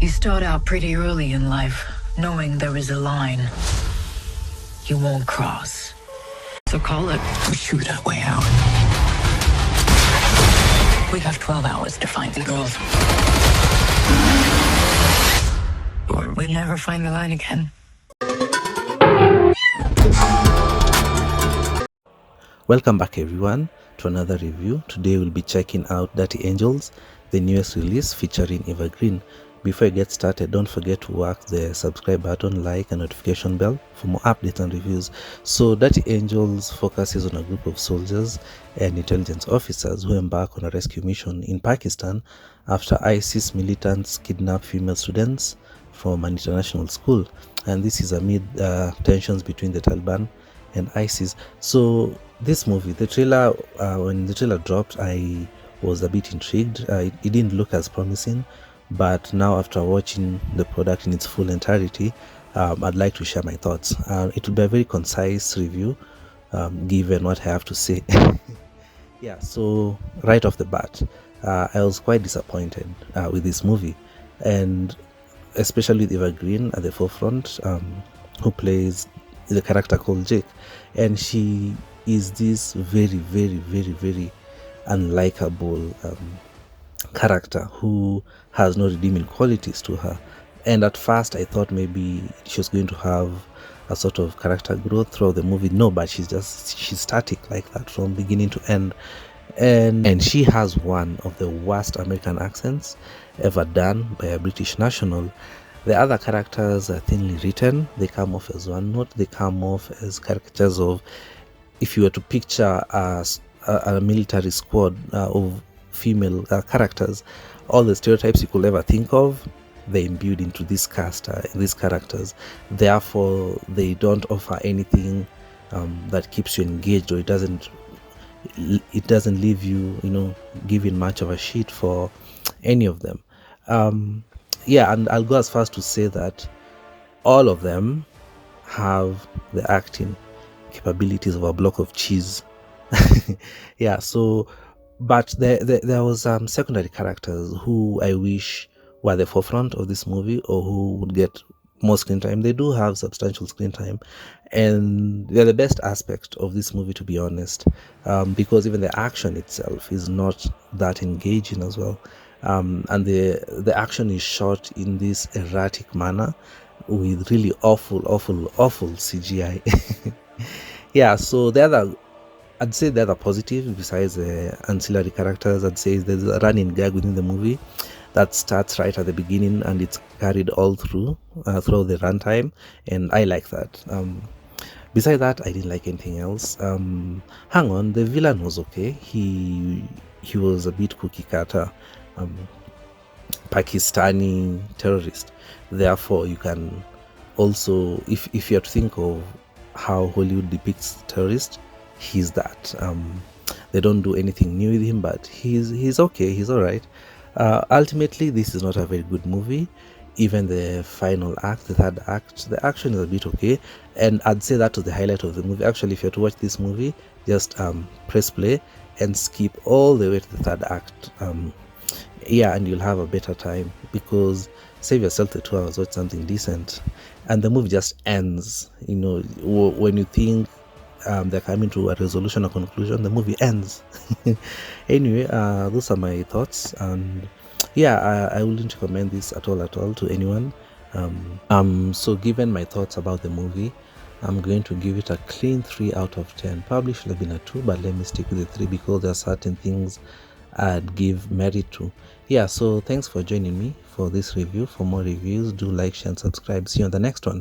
You start out pretty early in life, knowing there is a line you won't cross. So call it or shoot our way out. We have 12 hours to find the girls. Or we never find the line again. Welcome back everyone to another review. Today we'll be checking out Dirty Angels, the newest release featuring Evergreen. Before I get started, don't forget to whack the subscribe button, like and notification bell for more updates and reviews. So Dirty Angels focuses on a group of soldiers and intelligence officers who embark on a rescue mission in Pakistan after ISIS militants kidnap female students from an international school, and this is amid tensions between the Taliban and ISIS. So this movie, the trailer, when the trailer dropped, I was a bit intrigued. It didn't look as promising, but now after watching the product in its full entirety, I'd like to share my thoughts. It will be a very concise review, given what I have to say. Yeah, so right off the bat, I was quite disappointed with this movie, and especially with Evergreen at the forefront, who plays the character called Jake, and she is this very unlikable character who has no redeeming qualities to her. And at first I thought maybe she was going to have a sort of character growth throughout the movie. No, but she's static like that from beginning to end. And she has one of the worst American accents ever done by a British national. The other characters are thinly written. They come off as one note. They come off as caricatures of, if you were to picture a military squad of female characters, all the stereotypes you could ever think of, they imbued into this cast, these characters. Therefore, they don't offer anything that keeps you engaged, or it doesn't leave you, giving much of a shit for any of them. Yeah, and I'll go as far as to say that all of them have the acting capabilities of a block of cheese. Yeah, so but there was secondary characters who I wish were the forefront of this movie, or who would get more screen time. They do have substantial screen time, and they're the best aspect of this movie, to be honest, because even the action itself is not that engaging as well. And the action is shot in this erratic manner with really awful CGI. Yeah, so I'd say the other positive, besides the ancillary characters, I'd say there's a running gag within the movie that starts right at the beginning and it's carried all through the runtime, and I like that. Besides that, I didn't like anything else. Hang on, the villain was okay. He was a bit cookie cutter, Pakistani terrorist. Therefore, you can also, if you have to think of how Hollywood depicts terrorists, he's that. They don't do anything new with him, but he's okay. He's all right. Ultimately, this is not a very good movie. Even the final act, the third act, the action is a bit okay, and I'd say that was the highlight of the movie. Actually, if you have to watch this movie, just press play and skip all the way to the third act. Yeah, and you'll have a better time, because save yourself the 2 hours, watch something decent. And the movie just ends, when you think they're coming to a resolution or conclusion, the movie ends. Anyway, those are my thoughts, and yeah, I wouldn't recommend this at all to anyone. So given my thoughts about the movie, I'm going to give it a clean 3 out of 10. Probably should have been a 2, but let me stick with the 3 because there are certain things I'd give merit to. Yeah, so thanks for joining me for this review. For more reviews, do like, share and subscribe. See you on the next one.